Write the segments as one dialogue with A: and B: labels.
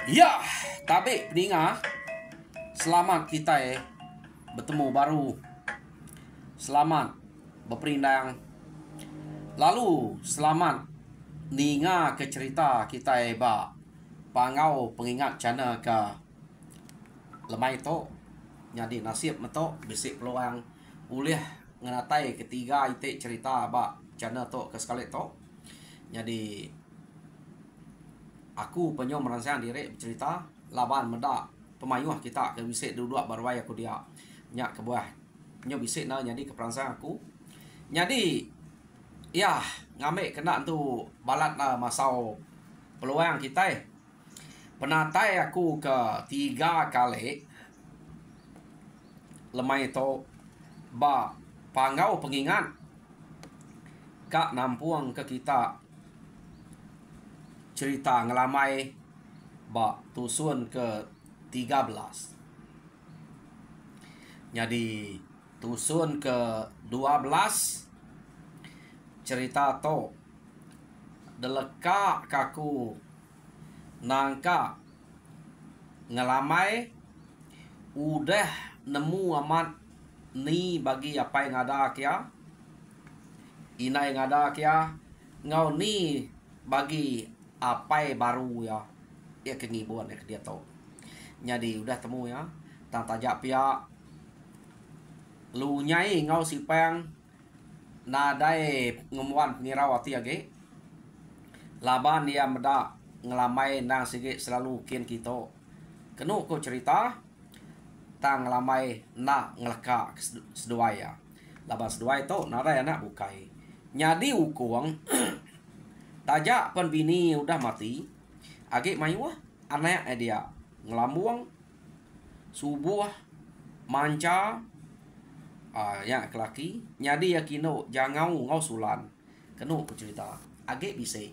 A: Ya, tapi peninga, selamat kita bertemu baru. Selamat berperindang. Lalu selamat ninga ke cerita kita ba pangau pengingat cana ke lemai to. Jadi nasib meto bisik peluang ulih ngenatai ketiga itik cerita ba cana to ke sekali to. Jadi aku penyo merangsang diri bercerita laban meda pemayuh kita ke bisik dua barwai aku dia nyak ke buah nyo bisik na jadi ke perangsang aku jadi ya ngambil kena tu balat na masau peluang kita penatai aku ke 3 kali lemai to ba pangau pengingat kak nampuang ke kita cerita ngelamai ba tusun ke 13. Jadi tusun ke 12 cerita to deleka kaku nangka ngelamai udah nemu amat ni bagi apa yang ada kia ina yang ada kia ngau ni bagi apa baru ya kengibuan ya dia tahu jadi udah temu ya tang tajak pia lu nyai ngau sipang nadai ngemuan pengirawati age laban dia meda ngelamai nang sige selalu kian kita kenu ko cerita tang ngelamai na ngeleka seduaya laban seduai to nadai anak bukai nyadi ukuang tajak pan bini udah mati age mayuah anak dia ngelamuang subuh manca yang kelaki nyadi yakino jangau ngau sulan kenu cerita age bisa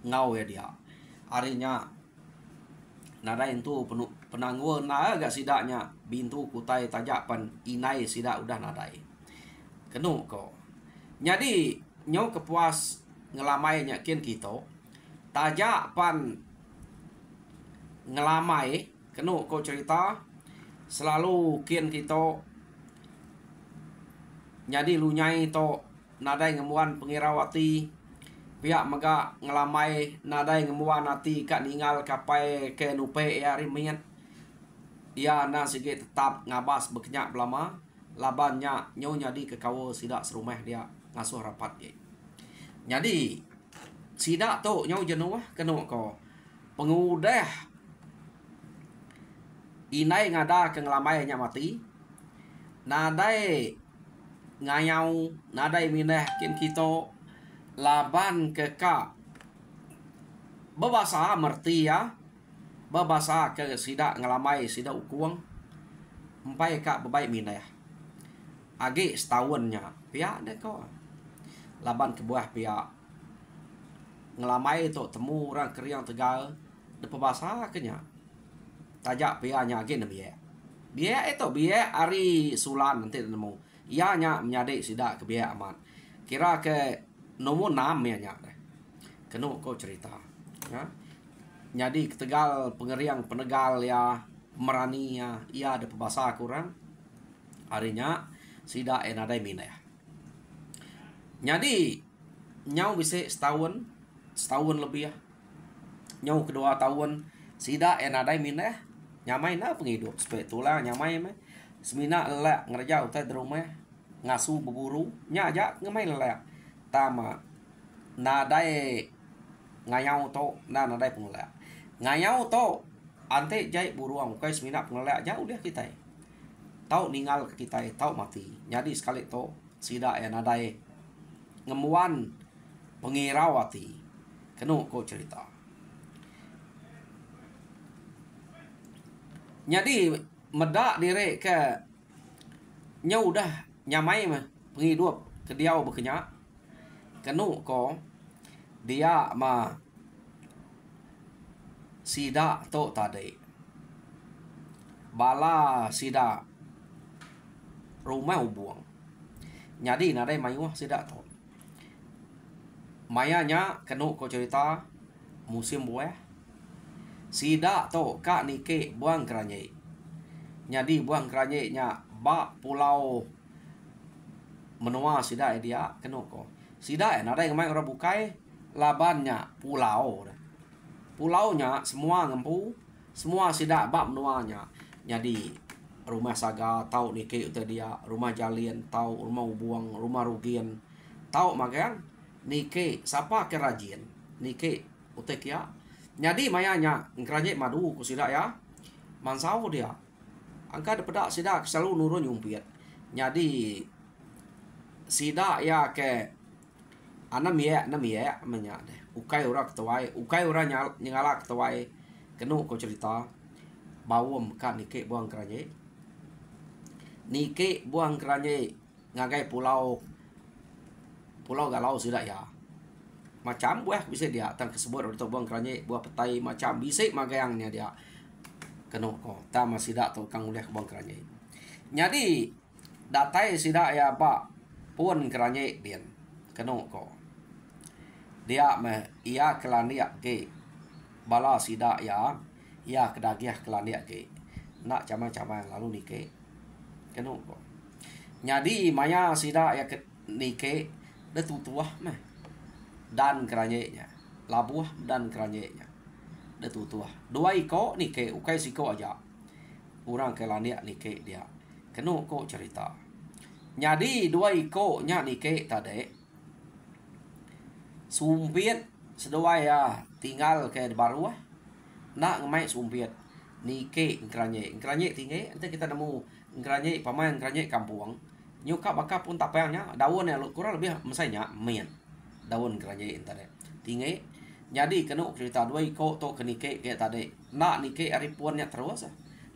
A: ngau ya dia harinya nada itu penuh penangguan na agak sidaknya bintu kutai tajak pan inai sidak udah nadai kenu ko nyadi nyau kepuas ngelamai nyakin kita tajak pan ngelamai kenu ko cerita selalu kian kita jadi lunyai to nadai ngemuan pengirawati pihak mega ngelamai nadai ngemuan nanti kak ningal kapai ke nupe ya rimian ya na sige tetap ngabas bekenyak belama labannya nyau nyadi ke kawo sidak serumah dia ngasuh rapat ye jadi sidak tu nyau jenuh kenu ko pengudah inai ngada ke ngelamai nya mati nadai ngayau nadai mineh kin kita laban ke ka bebasa merti ya bebasa ke sidak ngelamai sidak ukuang empai ka bebai mineh age setahunnya pihak dek ko laban ke buah pihak ngelamai tu temu orang keriang tegal de pebasa kenya tajak pihaknya age ne biaya itu biaya hari sulan nanti nemu ia nya menyade sidak ke biaya aman kira ke nomor 6 ya nya kenu ko cerita ya jadi ketegal pengeriang penegal ya merani ya ia ada pebasa kurang harinya sidak enadai mina ya jadi nyau bisa setahun lebih ya nyau kedua tahun sida enadai mina nyamai na penghidup supaya itulah nyamai mah semina lelak ngerja utai di rumah ngasu berburu nya aja ngemai lelak tama nadai ngayau to nadai pengelak ngayau to ante jai buruang kai semina pengelak jauh dia kita tahu ninggal ke kita tahu mati jadi sekali to sida enadai ngemuan pengirawati kenu ko cerita jadi medak diri ke nyau dah nyamai mah penghidup ke dia bekenyak kenu ko dia ma sida to tadi bala sida rumah ubuang jadi nadai mayuah sida to mayanya kenu ko cerita musim buah Sida to ka nike buang keranye. Jadi buang keranye nya ba pulau menua sida dia kenoko. Sida nada yang main orang bukai labannya pulau. Pulaunya semua ngempu, semua sida ba menuanya. Jadi rumah saga tahu nike itu dia, rumah jalin tahu, rumah ubuang, rumah rugian tahu magang nike siapa kerajin nike utek ya. Jadi mayanya kerajin madu ku sida ya. Mansau dia. Angka daripada sida selalu nurun yumpit. Jadi sida ya ke anam ya menya deh. Ukai ora ketawai, ukai ora nyala ketawai. Kenu ko cerita bawom ka nike buang kerajin. Nike buang keranye ngagai pulau galau sudah ya. Macam buah bisa dia tang kesebut untuk buang keranye buah petai macam bisa magayangnya dia. Keno ko ta masih dak tu kang uleh buang keranye. Jadi datai sida ya ba pun keranye bien. Keno ko. Dia me ia kelania ke bala sida ya ia kedagiah kelania ke. Nak cama-cama lalu nike. Keno ko. Jadi maya sida ya ke nike dah tutuah mah. Dan keranyenya. Labuah dan keranyenya. Dah tutuah. Dua iko nike ukai siko aja. Orang kelania nike dia. Keno ko cerita. Jadi dua iko nya nike tadi. Sumpit sedua ya tinggal ke baruah. Nak ngemai sumpit. Nike keranye tinggi nanti kita nemu keranye pemain keranye kampung nyuka baka pun tak payahnya daun ya kurang lebih mesainya men daun keranye tadi tinggi. Jadi kena cerita dua iko to ke nike kayak tadi nak nike ari puannya terus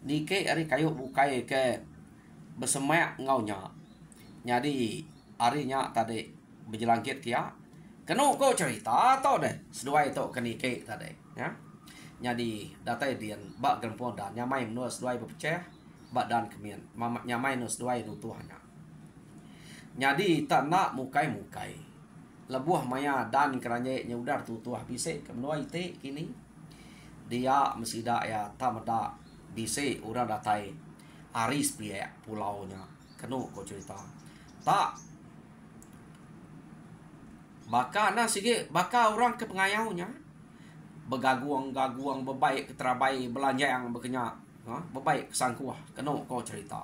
A: nike ari kayu bukai ke besemak ngaunya. Jadi arinya tadi berjelangkit kia kena ko cerita to deh sedua itu ke nike tadi ya. Jadi datai dian bak gerempon dan nyamai menus dua berpecah bak dan kemian nyamai nus dua nutuhnya. Jadi tak nak mukai lebuah maya dan keranye nyudar tutuah bise kemenua ite kini dia mesida ya tamada bise ura datai aris pie pulaunya kenu ko cerita tak baka na sige baka orang ke pengayaunya begaguang bebaik keterabai belanja yang berkenyak bebaik kesangkuah keno ko cerita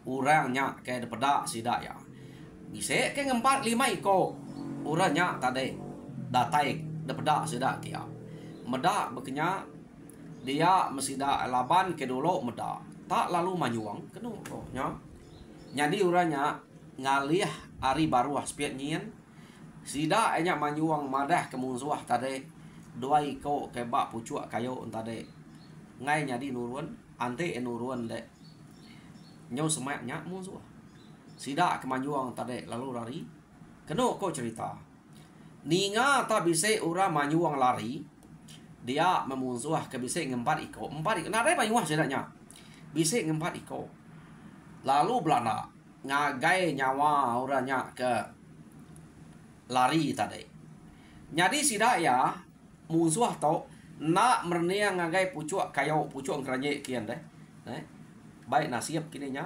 A: orangnya kayak daripada sida ya bisa ke 4-5 iko orangnya tadi datai daripada sida kia meda berkenyak dia mesida laban ke dulu meda tak lalu manyuang keno ko nya. Jadi orangnya ngalih ari baruah spiat nyin sida enya manyuang madah kemunsuah tadi dua iko kebak pucuk kayu tadi ngai jadi nurun ante nurun dek nyau semaknya musuh sida kemanjuang tadi lalu lari keno ko cerita ninga tak bisa ura manyuang lari dia memusuh ke bisa 4 iko nare manyuah sedanya bisa 4 iko lalu belanda ngagai nyawa orangnya ke lari tadi. Jadi sida ya musuh tau nak mernia ngagai pucuk kayu pucuk keranye kian deh. Baik nasib kini nya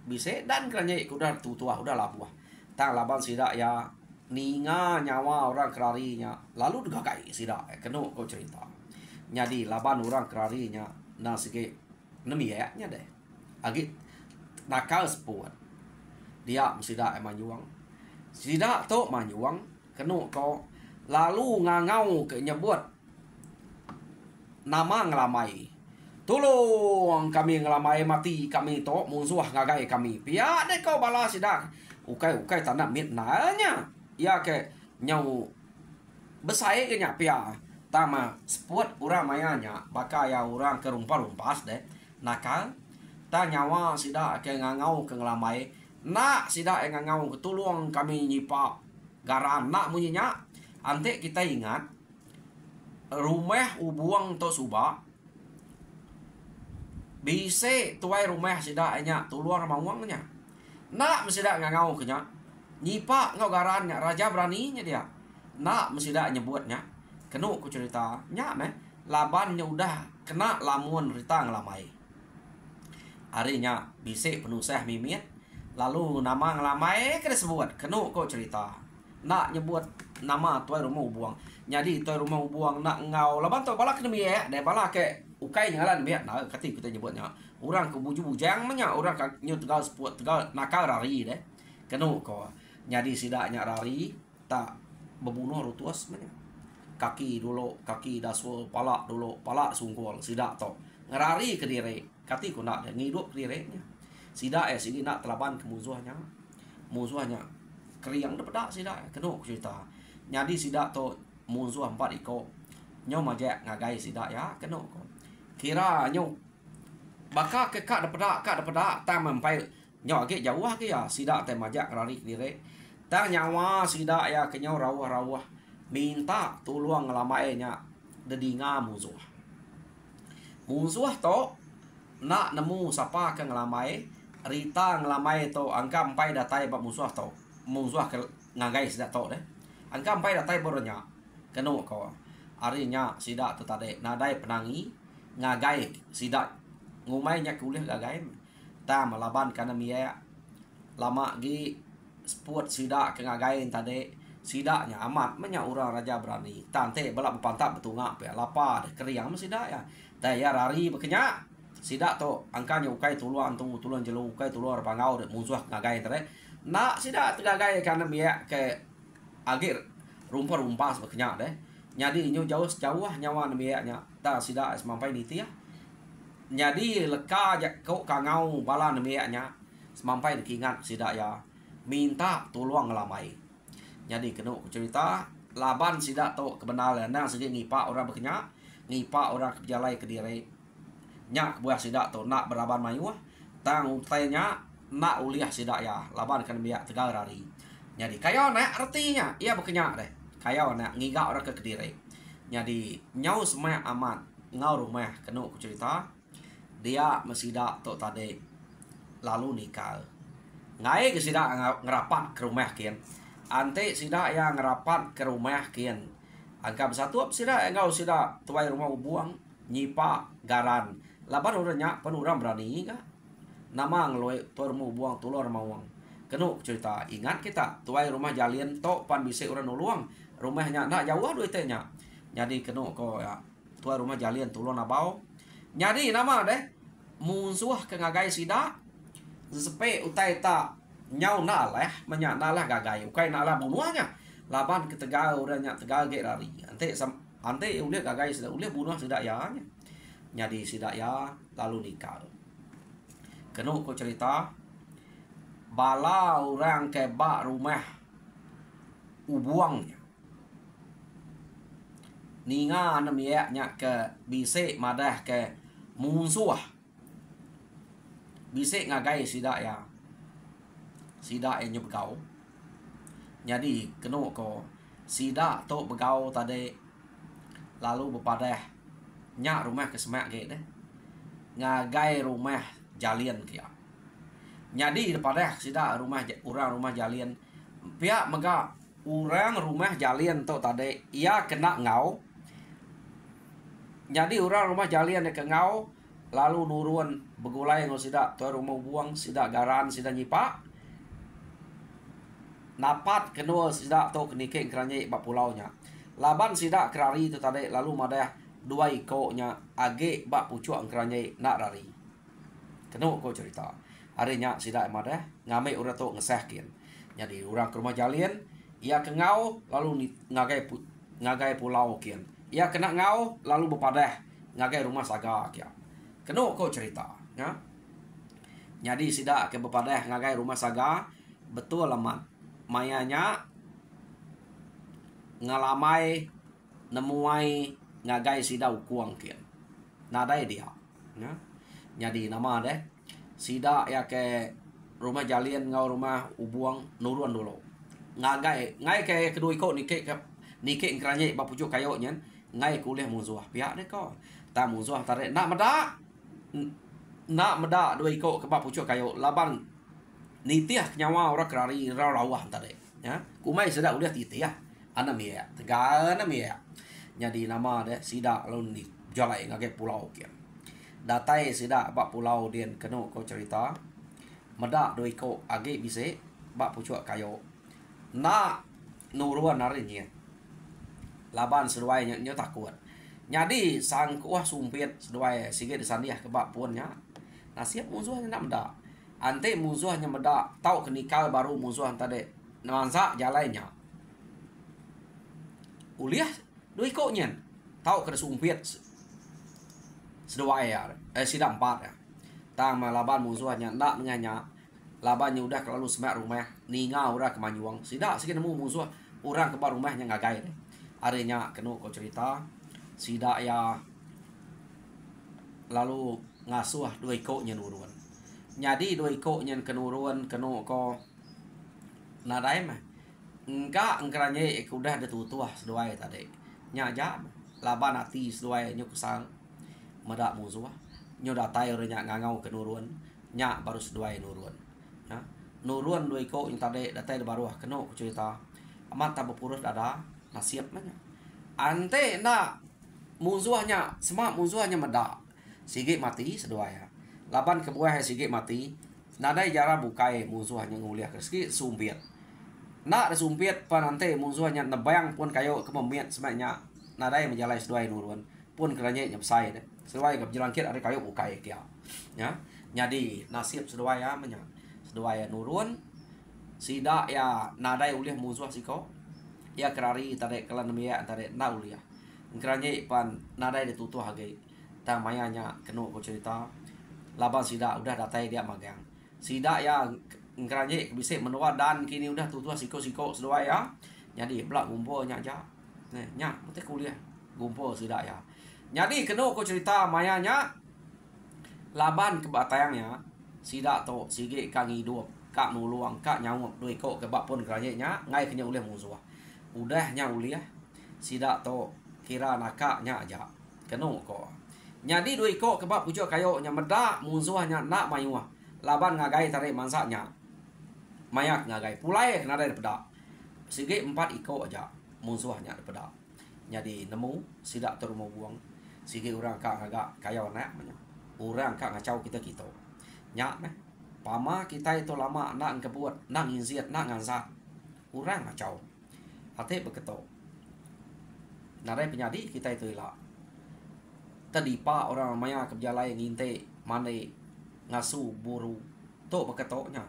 A: bisa dan keranye udah tutua udah labuah. Tang laban sida ya ninga nyawa orang kerarinya lalu juga kai sida kena kau cerita. Jadi laban orang kerarinya nasike nemiya nya deh. Agit nakal sepuan. Dia sida manyuang. Sida tu manyuang kena kau lalu ngangau ke nyebut nama ngelamai. Tolong kami ngelamai mati kami to musuh ngagai kami. Pia deh kau balas sidak. Ukai tanah mit nanya. Ya ke nyau besai ke nya pia. Tama sport urang mayanya baka ya urang ke rumpas deh. Nakal ta nyawa sidak ke ngangau ke ngelamai. Nak sidak ngangau ke tolong kami nyipa garan nak munyinya. Ante kita ingat rumah ubuang to suba bisa tuai rumah sida nya tuluang mawangnya nak mesida ngangau kenya nyipa ngau garannya raja beraninya dia nak mesida nyebutnya kenu ku cerita nya meh labannya udah kena lamun rita ngelamai. Harinya bisik penusah mimit lalu nama ngelamai kena sebut kenu kok cerita nak nyebut nama tuai rumah ubuang. Jadi tuai rumah ubuang nak ngau laban tu balak kena miek deh balak ke ukai ngalan miek nah kati kita nyebutnya orang ke buju bujang menya orang ka nyu tegal seput tegal nakal rari deh kenu kok. Jadi sidaknya rari tak bebunuh rutuas menya kaki dulu kaki dasul palak dulu palak sungkul sidak to ngerari ke diri kati ku nak ngidup ke dirinya sidak sini nak telaban ke musuhnya keriang depedak sidak kenu cerita. Jadi sidak to musuh 4 iko nyo majak ngagai sidak ya kenu ko kira nyo baka ke kak depedak tam mempai nyo age jauh ke ya sidak te majak ngerari ke diri tang nyawa sidak ya ke nyo rawah minta tolong ngelamainya dedinga musuh to nak nemu siapa ke ngelamai rita ngelamai to angka empai datai bab musuh ke ngagai sidak to deh angka empai datai bornya kenu ko arinya sidak tu tade nadai penangi ngagai sidak ngumainya kuliah gagai ta malaban kana mia lama gi sport sidak ke ngagai tade sidaknya amat menya urang raja berani tante balap pantap betunga pe lapa keriang sidak ya daya rari bekenya sidak to angkanya ukai tuluan jelu ukai tuluan pangau de musuh ngagai tare nak sidak tegagai kana mia ke agir rumpas bekenya deh jadi nyu jauh nyawa mia nya ta sidak semampai niti ya jadi leka jak kau kangau bala mia nya semampai dikingat sidak ya minta tolong ngelamai. Jadi kena cerita laban sidak to kebenaran nang segi ngipak orang bekenya ngipak orang kejalai ke diri nyak buah sidak to nak beraban mayu tang utainya nak uliah sidak ya laban kan biak tegal rari. Jadi kayo nak artinya ia bekenya deh kayo nak ngigak orang ke diri. Jadi nyau semai aman ngau rumah kena cerita dia mesidak to tade lalu nikah ngai ke sidak ngerapat ke rumah kian ante sidak yang ngerapat ke rumah kian angka bersatu sidak engkau sidak tuai rumah ubuang nyipa garan laban uranya penurang berani ka nama ngeloi tuai rumah ubuang tulor mawang kenu cerita ingat kita tuai rumah jalin to pan bisa urang nuluang rumahnya nak jauh duitnya jadi kenu ko ya tuai rumah jalin tulor nabau jadi nama deh musuh ke ngagai sidak sepe utai tak nyau nalah menyak nalah gagai ukai nalah bunuhnya laban ke tegal urangnya tegal ge rari ante uliah gagai sudah uliah bunuh sudah ya jadi sidak ya lalu nikah kenu ko cerita bala orang ke bak rumah ubuangnya ninga namiaknya ke bisik madah ke musuh bisik ngagai sidak ya sidak yang begau jadi kena ko sidak to begau tadi lalu bepadah nyak rumah ke semak ge deh ngagai rumah jalian kia jadi depadah sidak rumah rumah jalian pihak mega orang rumah jalian to tadi ia kena ngau jadi orang rumah jalian ke ngau lalu nurun begulai ngau sidak to rumah buang sidak garan sidak nyipak napat kedua sidak to kenikeng keranye bak pulaunya laban sidak kerari tu tadi lalu madah dua ikoknya age bak pucuk keranye nak rari kenu ko cerita harinya sidak madah ngamai urang to ngesahkin jadi orang ke rumah jalian ia ke ngau lalu ngagai pulau kian ia kena ngau lalu bepadah ngagai rumah saga kia kenu ko cerita ya jadi sidak ke bepadah ngagai rumah saga betul laman mayanya ngalamai nemuai ngagai sida ukuang kian nadai dia ya jadi nama deh sida ya ke rumah jalian ngau rumah ubuang nuruan dulu ngai ke kedua ikut nike keranye bak pucuk kayo nyen ngai kuliah musuh pihak deh ko ta musuh tarik nak meda dua ikut ke bak pucuk kayo laban nitiah nyawa orang kerari rawah tadi ya kumai sedak udah titiah ana mia tegal ana mia jadi nama deh sidak lalu jalai ngage pulau kia. Datai sida bak pulau dien keno ko cerita. Meda doi ko age bise bak pucuk kayo. Na nuruan narinya. Laban seduai nyo takut. Jadi sang kuah sumpit seduai sige disandiah ke bak puannya. Nasib musuhnya nak meda. Ante musuhnya meda tau kenikal baru musuh tadi nansa jalannya. Uliah doi ko nyen tau ke sumpit seduai ya. Sida 4 ya. Tang laban musuhnya nak nganya. Labannya udah kelalu semak rumah ninga udah ke Manyuang. Sida sikit nemu musuh orang ke bar rumahnya ngagai. Arenya kenu ko cerita. Sida ya lalu ngasuh dua ko nya nuruan. Jadi dua ko nya kenuruan kenu ko nadai mah. Enggak engkranye udah ada tutuah seduai tadi. Nya ja laban ati seduai nyu kesang. Meda musuh. Nyu datai orenya ngangau kenuruan. Nya baru seduai nuruan. Ya. Nuruan dua ko yang tadi datai baru kenu ko cerita. Amat tak berpurus ada nasib mana. Ante nak musuhnya semak musuhnya meda. Sige mati seduai ya. Laban kebuah sige mati. Nadai jara bukai musuhnya nguliah keski sumpit. Nak sumpit pan ante musuhnya nebayang pun kayo kememiat semaknya. Nadai menjalai seduai nuruan. Pun keranya nyepsai deh. Seduai ke jelangkit ada kayo bukai kia. Ya. Jadi nasib seduai ya menya. Seduai nurun. Sida ya nadai uliah musuh siko. Ya kerari tadi kelan mia tadi na uliah. Keranya pan nadai ditutuh hage. Tang mayanya kenu ko cerita. Laban sida udah datai dia magang. Sida ya keranya bisa menua dan kini udah tutuh siko-siko sedua ya. Jadi belak gumpo nya aja. Nya mesti kuliah gumpo sida ya. Jadi kenu ko cerita mayanya laban kebatayangnya sida to sige kang hidup kak nuluang kak nyawuk doi ko ke bak pun keranya nya ngai kenya uliah musuh. Udah nya uliah sida to kira nakaknya aja kenu ko. Jadi doi ko ke bak pucuk kayo nya meda musuhnya nak mayuah. Laban ngagai tarik mansaknya. Mayak ngagai pulai kena dari peda. Sige 4 iko aja musuhnya peda. Jadi nemu sida tur mau buang. Sige orang kak ngagak kayo nak manya. Orang kak ngacau kita. Nyak meh. Pama kita itu lama nak kebuat, nak nginziat, nak ngansat. Orang ngacau. Hati beketo. Narai penyadi kita itu ilah. Tadi pak orang maya kejalai nginte mane ngasu buru. Tok beketoknya.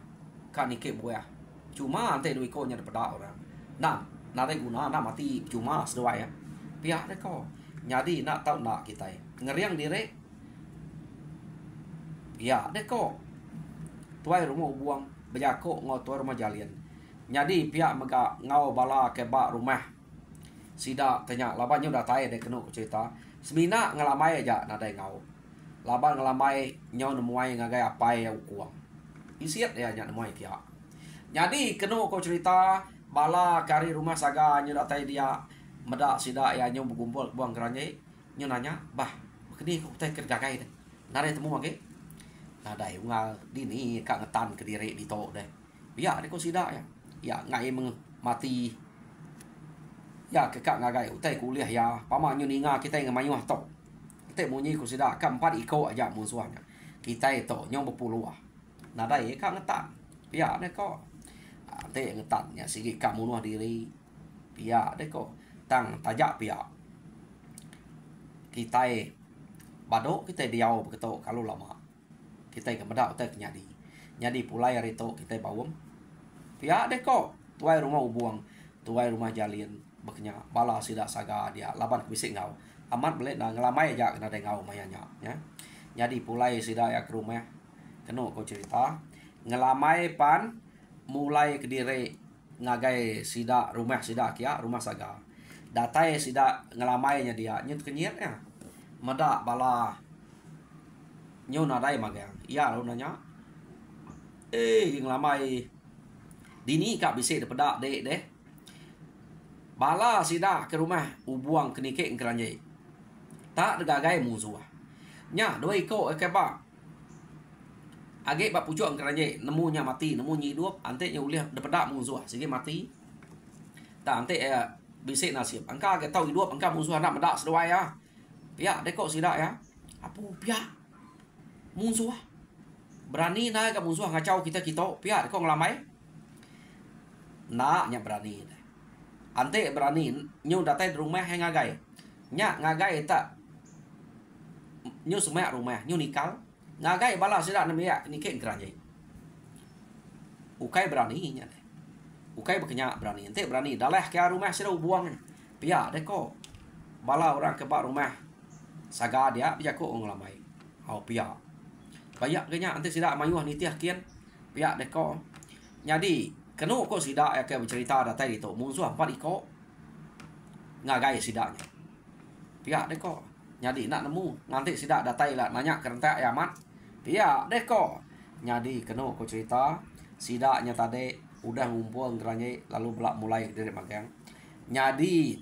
A: Kan nike buah. Cuma ante dua ikonya daripada orang. Nah, narai guna nak mati cuma sedua ya. Pihak deko. Jadi nak tahu nak kita. Ngeriang diri. Ya deko. Tuai rumah buang bejako ngau tuai rumah jalian. Jadi pihak mega ngau bala ke bak rumah. Sida tanya labannya udah tahu dek kenu cerita. Semina ngelamai aja nadai ngau. Laban ngelamai nyau nemuai ngagai apa yang kuang. Isiat ya nyak nemuai pihak. Jadi kenu ko cerita bala kari rumah saga nyu datai dia medak sida ya nyu berkumpul buang keranye nyu nanya bah kini kok teh kerja kai deh. Nadai temu mage. Nadai ungal dini kak ngetan ke diri di tok deh. Ya deko sida ya. Ya ngai mati. Ya kekak ngagai utai kuliah ya. Pama nyu ninga kita ngamayuh tok. Kita munyi ku sida kan 4 iko aja musuhnya. Kita itu nyong berpuluh. Nadai kak ngetan. Ya deko. Ate ngetannya sigi kak munuh diri. Ya deko. Tang tajak pia. Kita badok kita diau beketok kalau lama. Kita ke medak utai kenyadi. Nyadi pulai hari itu kita bawum. Pia deko. Tuai rumah ubuang. Tuai rumah jalin. Beknya bala sida saga dia laban bisik ngau. Amat belet dah ngelamai aja kena ngau mayanya ya. Jadi pulai sida ya ke rumah. Kenu ko cerita. Ngelamai pan mulai ke diri ngagai sida rumah sida kia rumah saga. Datai sida ngelamainya dia nyut kenyit ya. Medak bala nyu nadai magang. Iya lu nanya. Ngelamai dini kak bisik depedak dek deh. Bala sida ke rumah ubuang kenike keranye. Tak degagai musuh. Nya doi ko ke ba. Age ba pucuk keranye nemunya mati, nemu hidup, ante nya uliah depedak musuh sige mati. Tak ante bisik nasib. Angka ke tahu hidup angka musuh nak medak sedua ya. Pihak dekok sidak ya. Apa pihak musuh. Berani naik ke musuh ngacau kita pihak dekok ngelamai. Naknya berani. Ante berani nyu datai rumah yang ngagai. Nya ngagai tak nyu semak rumah nyu nikal. Ngagai bala sidak nemiak nikek geranye. Ukai berani nya. Ukai berkenyak berani. Ente berani dalah ke rumah sidak buang. Pihak dekok bala orang ke bak rumah saga dia kok ngelamai. Au pihak. Bayak kenya ante sidak mayuh nitiah kian. Pihak dekok. Jadi kenu kok sidak ya ke bercerita datai itu musuh 4 iko ngagai sidaknya pihak deko nyadi nak nemu nanti sidak datai lah nanya kerentak ya mat pihak deko nyadi kenu kok cerita sidaknya tadi udah ngumpul geranye lalu belak mulai dari magang nyadi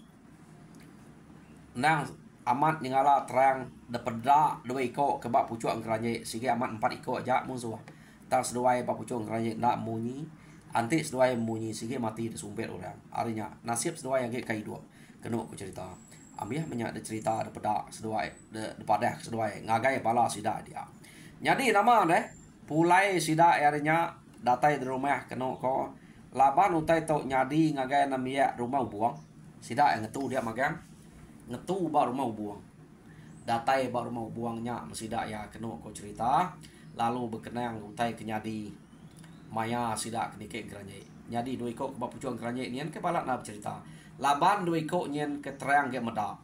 A: nang amat nyengala terang depeda 2 iko kebak pucuk geranye sige amat 4 iko aja musuh tar seduai pak pucuk geranye nak munyi anti seduai munyi sige mati disumpet orang arinya nasib seduai yang kai dua kenu aku cerita ambiah banyak ada cerita ada pedak seduai de padah seduai ngagai bala sida dia jadi nama deh pulai sida arinya datai di rumah kenu ko laban utai to nyadi ngagai namia rumah buang sida yang ngetu dia magang ngetu ba rumah buang datai ba rumah buangnya sida ya kenu ko cerita lalu berkenang utai kenyadi maya sidak kenike geranye nyadi 2 iko kebab pucuang geranye nian ke balak nak cerita laban 2 iko nyen ke terang ke medak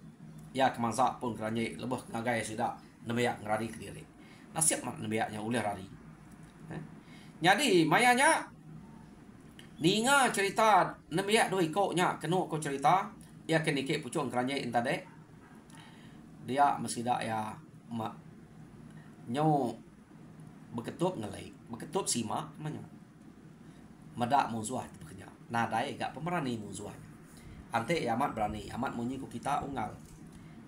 A: ya kemangsa pun geranye lebih ngagai sidak nebeak ngerari ke diri nasib mak nebeaknya uleh rari nyadi mayanya ninga cerita nebeak 2 iko nya kenu ko cerita ya kenike pucuang geranye intade dia mesidak ya mak nyo beketup ngelai beketup sima namanya medak musuh itu bekerja nadai gak pemerani musuhnya ante ya amat berani amat munyi ku kita unggal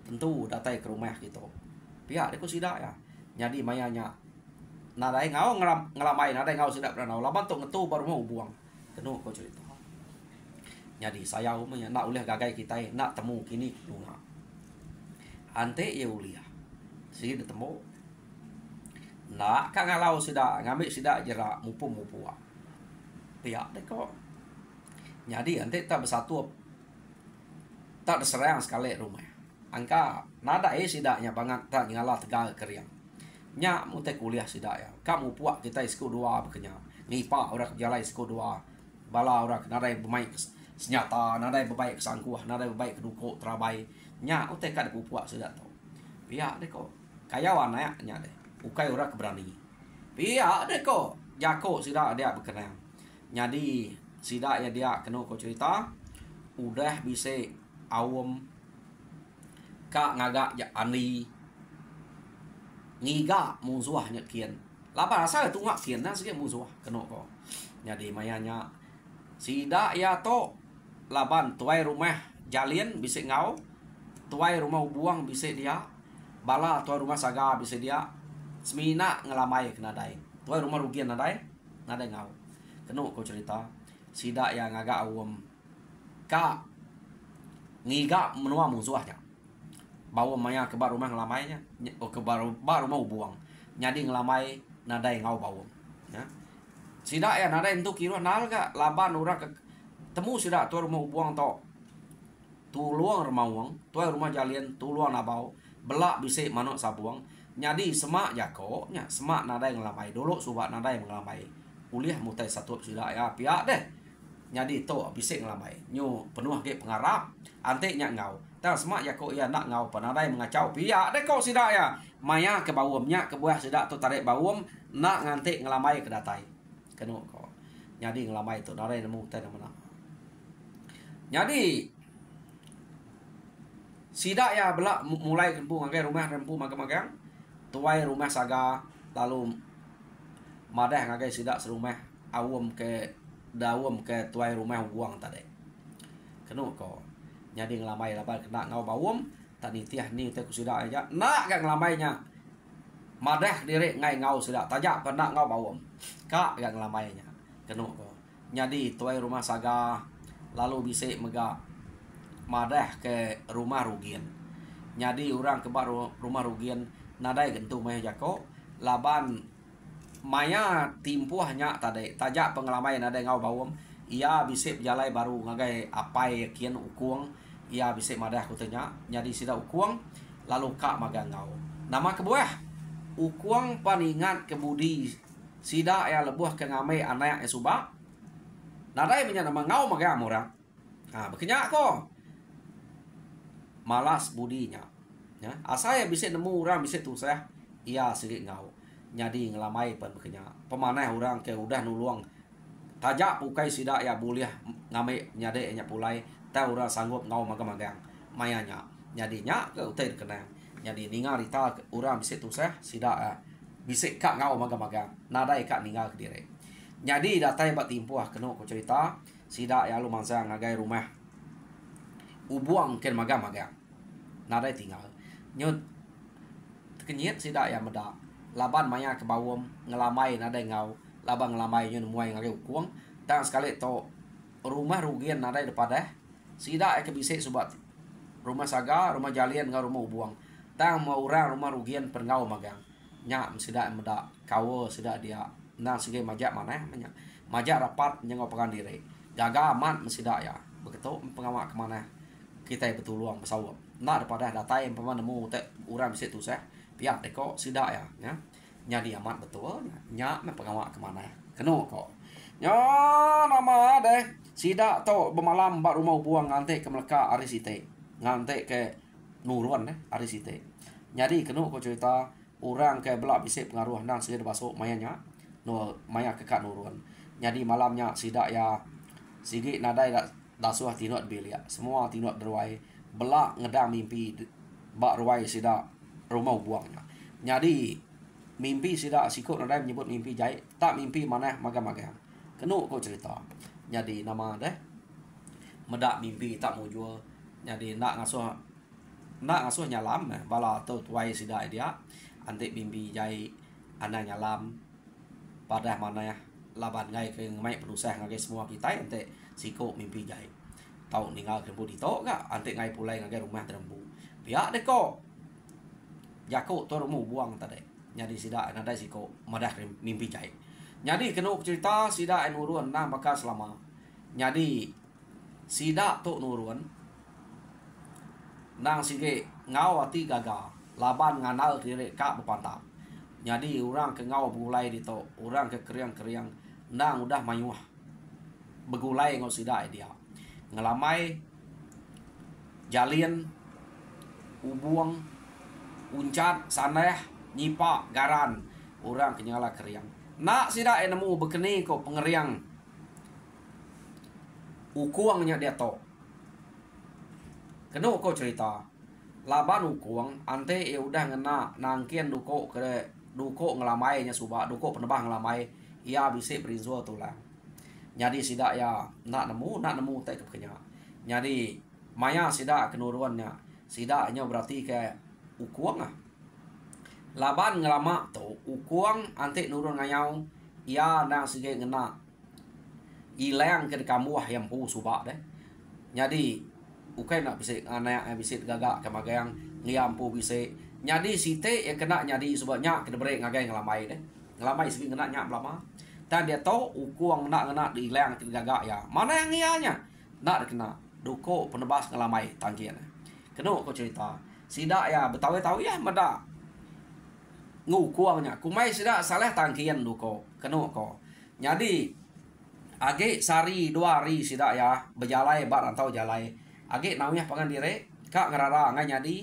A: tentu datai ke rumah gitu pihak deku sidak ya jadi mayanya nadai ngau ngelamai nadai ngau sidak beranau laban tu ngetu baru mau buang kenu ko cerita jadi saya umumnya nak ulih gagai kita nak temu kini lunga ante ya ulia sih ditemu nak kan ngalau sidak ngambil sidak jerak mupu pihak deko jadi ante tak bersatu tak diserang sekali rumah angka nada sidaknya banget tak ngalah tegal keriang nya mutai kuliah sidak ya kamu puak kita isku 2 bekenya ngipa orang jalai isku 2 bala orang nada bermain senjata nada berbaik kesangkuh nada berbaik kedukuk terabai nya utai kad puak sidak tu pihak deko kayawan ya nya deh ukai orang keberani pihak deko jako sidak dia berkenang jadi sidaknya dia kena ko cerita udah bisa awam kak ngagak ya ani ngiga musuhnya kian lapa rasa itu ngak kian nah sikit musuh kena ko jadi mayanya sidak ya to laban tuai rumah jalin bisa ngau tuai rumah buang bisa dia bala tuai rumah saga bisa dia semina ngelamai kena dai tuai rumah rugian nadai ngau kenu ko cerita sidak yang agak awam ka ngiga menua musuhnya bawa maya ke bar rumah ngelamainya ke bar rumah buang nyadi ngelamai nadai ngau bawa ya sidak ya nadai itu kira nal ga laban ura ke temu sidak tu rumah buang to tuluang rumah uang tuai rumah jalian tuluang nabau belak bisik manuk sabuang nyadi semak jako nya semak nadai ngelamai dulu subat nadai ngelamai uliah mutai satu sidak ya pihak deh nyadi to bisik ngelamai nyu penuh ke pengarap ante nya ngau tar semak ya ko ya nak ngau panadai mengacau pihak deh kok sidak ya maya ke bawumnya ke buah sidak tu tarik bawum nak ngante ngelamai ke datai kenu ko nyadi ngelamai tu nadai nemu teh mana jadi sidak ya belak mulai rempu ngagai rumah rempu magang-magang tuai rumah saga lalu madah ngagai sidak serumah awam ke dawam ke tuai rumah buang tadi kenu ko nyadi ngelamai laban kena ngau bawum tadi tiah ni teh kusidak aja nak gak ngelamainya madah diri ngai ngau sidak tajak kena ngau bawum kak gak ngelamainya kenu ko nyadi tuai rumah saga lalu bisa mega madah ke rumah rugian Jadi orang ke rumah rugian nadai gentu maya jako laban maya timpuhnya tadi tajak pengelamai nadai ngau bawom ia bisa jalai baru ngagai apai kian ukuang ia bisa madah kutanya jadi sida ukuang lalu kak maga ngau nama kebuah ukuang paningat kebudi sida ya lebuh ke ngamai anak ya subak nadai punya nama ngau maga orang bekenyak ko malas budinya ya asaya bisa nemu orang bisa tuh saya ia sedikit ngau jadi ngelamai pan bekenyak pemanah orang ke udah nuluang tajak pukai sida ya buliah ngame nyade nya pulai ta orang sanggup ngau magang mayanya nyadinya ke utai kena jadi ningal rita orang bisa tuh saya sida bisa kak ngau magang nadai kak ningal ke dire jadi datai bat timpuah kena ko cerita sida ya lu mangsa ngagai rumah ubuang ken magang nadai tinggal nyut kenyit sida ya meda laban maya ke bawom ngelamai nadai ngau labang ngelamai nyu muai ngagai ukuang tang sekali to rumah rugian nadai depada sida ke bisik subat rumah saga rumah jalian ngau rumah ubuang tang mau orang rumah rugian perngau magang nya sida meda kawo sida dia nang sige majak mana majak rapat nyengau pekan diri jaga aman mesida ya begitu pengawak kemana kita betul luang pesawat nak daripada data yang pernah nemu orang bisa tu saya pihak deko sida ya nyadi amat betul nya pengawak kemana kena kok nya nama deh sida to bemalam bak rumah buang ngante ke melaka arisite ngante ke nuruan arisite nyadi kena kok cerita orang ke belak bisa pengaruh nang sige basuk mayanya no maya ke kak nuruan nyadi malamnya sida ya sigi nadai dasuah tinot belia semua tinot derwai belak ngedang mimpi bak ruai sida rumah buangnya nyadi mimpi sida sikut nadai menyebut mimpi jai tak mimpi mana maga-maga kenu kau cerita nyadi nama deh medak mimpi tak mujur nyadi nak ngasuh nyalam bala tu tuai sida dia antik mimpi jai anak nyalam pada mana ya laban ngai ke mai penusah ngai semua kita ante siko mimpi jai tau ninggal kembu dito ga ante ngai pulai ngai rumah terembu pihak deko jako to rumu buang tadi nyadi sida nada siko madah mimpi jai nyadi kenu cerita sida nurun nah maka selama nyadi sida to nurun nang sige ngau ati gaga laban nganal kire ka bepantap jadi orang ke ngau begulai dito orang ke keriang nang udah mayuah begulai ngau sida dia ngelamai jalin ubuang uncat saneh nyipa garan orang kenyala keriang nak sida nemu bekeni ko pengeriang ukuangnya dia to keno ko cerita laban ukuang ante ya udah ngena nangkian duko ke duko ngelamai nya subak duko penebah ngelamai ia bisa berinzo tulang jadi sida ya nak nemu tak kenya jadi maya sida kenuruannya sida nya berarti ke ukuang laban ngelama tu ukuang ante nurun ngayau ia nang sige ngena ilang ke kamu yang pu subak deh jadi ukai nak bisa anak bisa gagak ke magayang ngiampu bisa nyadi site ya kena nyadi sebabnya kena break ngagai ngelamai deh ngelamai segi kena nyak lama dan dia tahu ukuang nak di ilang kena gagak ya mana yang ianya nak kena duko penebas ngelamai tangkian kena kau cerita sida ya betawi tahu ya meda ngukuangnya kumai sida salah tangkian duko kena kau nyadi age sari 2 hari sida ya berjalai bar antau jalai age naunya pangan dire kak ngerara ngai nyadi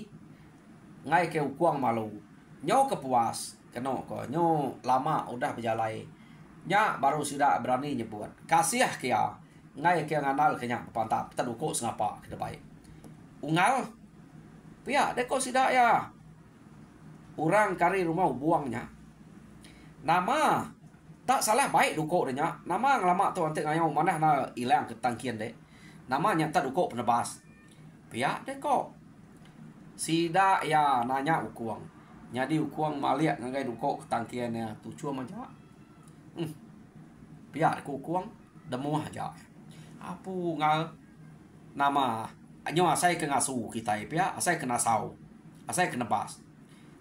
A: ngai ke ukuang malu nyo kepuas kena kau nyo lama udah berjalai nya baru sudah berani nyebut kasih kia ngai ke nganal kenya pantap teduko sengapa ke depan ungal pihak deko sida ya orang kari rumah buangnya nama tak salah baik duko denya nama ngelama tu antek ngayau mana na ilang ketangkian dek namanya tak duko penebas pihak deko sida ya nanya ukuang nyadi ukuang maliak ngagai duko ketangkiannya tujuh manja pihak deko ukuang demu aja apu ngal nama nyo asai ke ngasu kita pihak asai kena sau Asai kena bas.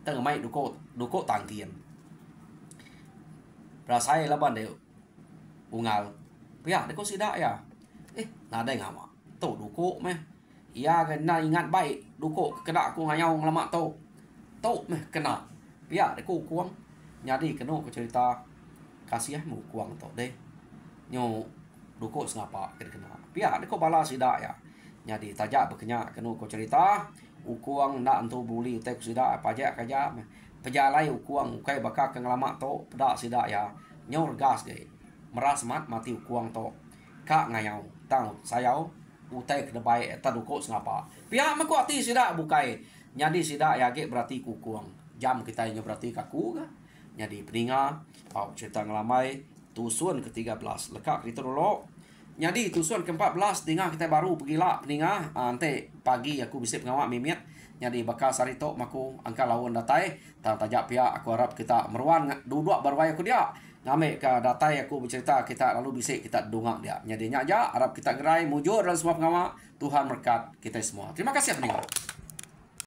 A: Tengah mai duko tangkian. Rasai laban deu. Ungal. Pia deko sida ya. Nada ngama. To duko meh. Ia kena ingat baik duko kena aku ngayau ngelamak to meh kena. Pia deko kuang. Nyadi kena ko cerita kasih mu kuang to deh. Nyo duko sengapa kena. Pia deko bala sida ya. Nyadi tajak berkenya kena ko cerita ukuang nak antu buli utek sida pajak kaja pejalai ukuang ukai bakak ngelamak to pada sida ya. Nyo gas ge. Meras mat mati ukuang to. Kak ngayau tang sayau utai ke debai eta duko sengapa. Pihak mako ati sida bukai. Nyadi sida ya ge berarti kukuang. Jam kita nya berarti kaku ga. Nyadi peninga pau cerita ngelamai tusun ke-13 lekak kita dulu. Nyadi tusun ke-14 tinggal kita baru pergi lah peninga ante pagi aku bisa ngawak mimit. Nyadi bakal sarito maku angka lawan datai tang tajak pihak aku harap kita meruan duduk berwaya aku dia. Ngame ke datai aku bercerita kita lalu bisa kita dongak dia. Nyadi nya aja harap kita gerai mujur dan semua pengawak Tuhan berkat kita semua. Terima kasih peninggal.